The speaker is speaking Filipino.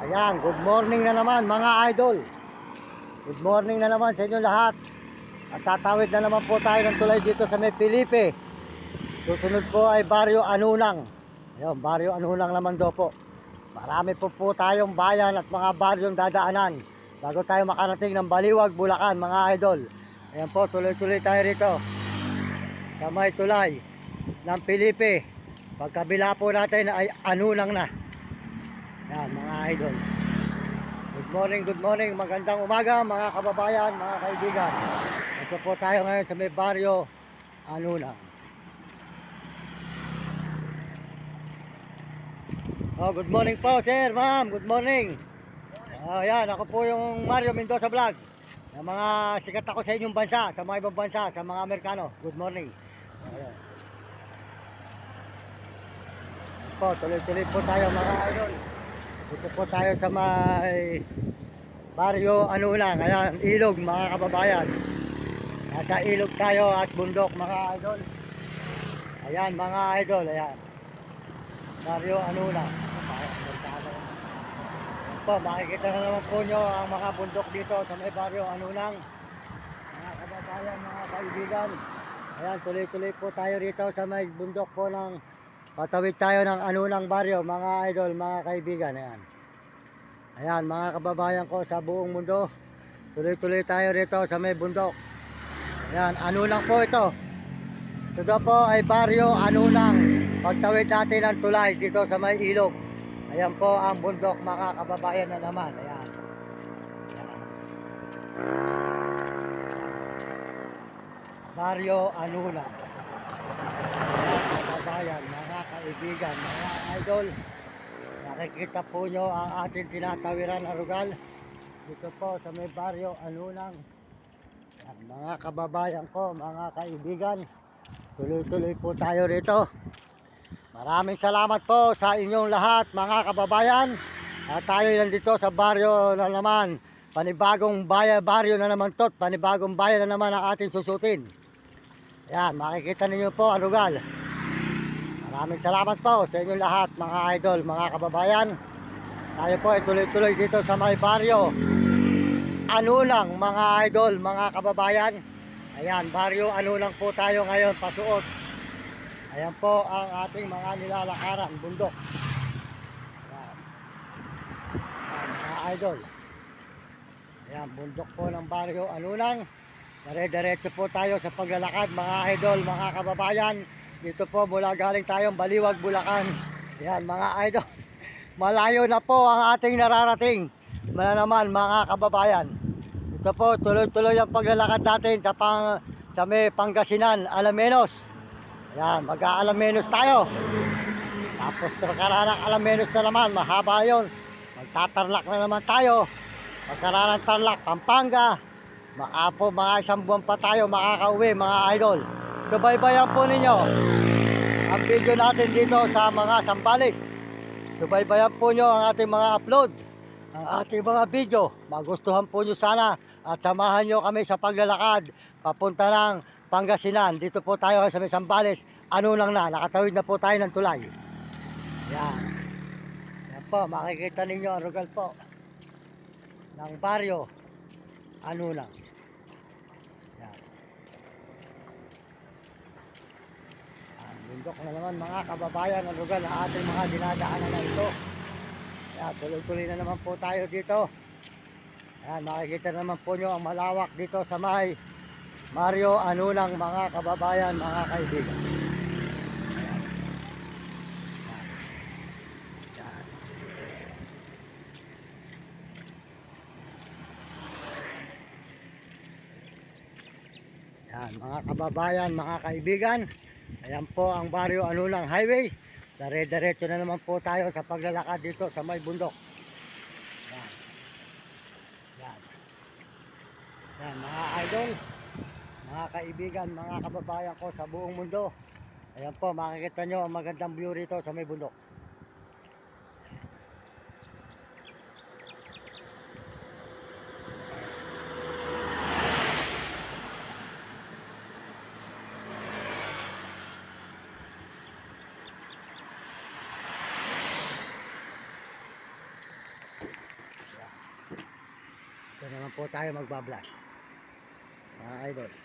Ayan, good morning na naman mga idol. Good morning na naman sa inyo lahat. At tatawid na naman po tayo ng tulay dito sa may Felipe. Susunod po ay Barrio Anunang. Ayun, Barrio Anunang naman daw po. Marami po tayong bayan at mga baryong dadaanan bago tayo makarating ng Baliwag, Bulacan mga idol. Ayan po, tuloy-tuloy tayo rito sa may tulay ng Felipe. Pagkabila po natin ay Anunang na. Yan mga idol. Good morning, magandang umaga mga kababayan, mga kaibigan. Ito po tayo ngayon sa may Barrio Anunang. Good morning po sir, ma'am, good morning. Yan, ako po yung Mario Mendoza Vlog. Yung mga sikat ako sa inyong bansa, sa mga ibang bansa, sa mga Amerikano. Good morning. Ayan. Tuloy-tuloy po tayo mga idol. Dito po tayo sa may Barrio Anunang. Ayan, ilog mga kababayan. Nasa ilog tayo at bundok mga idol. Ayan mga idol, ayan. Barrio Anunang. Po, makikita na naman po nyo ang mga bundok dito sa may Barrio Anunang. Mga kababayan, mga kaibigan. Ayan, tuloy-tuloy po tayo rito sa may bundok po ng patawid tayo ng Anunang Barrio, mga idol, mga kaibigan. Ayan. Ayan, mga kababayan ko sa buong mundo. Tuloy-tuloy tayo rito sa may bundok. Ayan, Anunang po ito. Ito po ay Barrio Anunang. Pagtawid natin ang tulay dito sa may ilog. Ayan po ang bundok mga kababayan na naman. Ayan. Ayan. Barrio Anunang. Mga kababayan, mga kaibigan, mga idol. Nakikita po nyo ang ating tinatawiran na lugar. Dito po sa may Barrio Anunang. Ayan, mga kababayan ko, mga kaibigan. Tuloy-tuloy po tayo rito. Maraming salamat po sa inyong lahat mga kababayan. At tayo nandito sa baryo na naman. Panibagong baryo na naman to. Panibagong bayan na naman ang ating susutin. Ayan, makikita ninyo po ang lugar. Maraming salamat po sa inyong lahat mga idol, mga kababayan. Tayo po ay tuloy-tuloy dito sa may baryo Anunang mga idol, mga kababayan. Ayan, Baryo Anunang po tayo ngayon pasuot. Ayan po ang ating mga nilalakaran, bundok. Ayan. Ayan, mga idol. Ayan, bundok po ng Baryo Anunang. Dire-diretso po tayo sa paglalakad, mga idol, mga kababayan. Dito po mula galing tayong Baliwag, Bulacan. Ayan, mga idol. Malayo na po ang ating nararating. Naman, mga kababayan. Ito po, tuloy-tuloy ang paglalakad natin sa may Pangasinan, Alamenos. Ayan, mag-Alamenos tayo. Tapos pagkaraan ng Alamenos na naman, mahaba yun. Magtatarlak na naman tayo. Pagkaraan ng Tarlac, Pampanga. Baka po mga isang buwan pa tayo makakauwi mga idol. Subaybayan po ninyo ang video natin dito sa mga Sambales. Subaybayan po nyo ang ating mga upload, ang ating mga video. Magustuhan po nyo sana at samahan nyo kami sa paglalakad papunta ng Pangasinan. Dito po tayo sa may Sambales. Anunang na, nakatawid na po tayo ng tulay. Yan. Yan po, makikita ninyo ang lugar po ng Baryo Anunang. Yan. Ang bundok na naman mga kababayan ang lugar na ating mga dinadaanan na ito. Yan, tuloy-tuloy na naman po tayo dito. Yan, makikita naman po nyo ang malawak dito sa may Baryo Anunang mga kababayan, mga kaibigan. Yan. Yan, mga kababayan, mga kaibigan. Ayan po ang Baryo Anunang Highway. Dire-diretso na naman po tayo sa paglalakad dito sa may bundok. Yan. Yan. Yan, mga idol, mga kaibigan, mga kababayan ko sa buong mundo. Ayan po, makikita nyo ang magandang view rito sa may bundok. naman po tayo magbablog. Mga idol.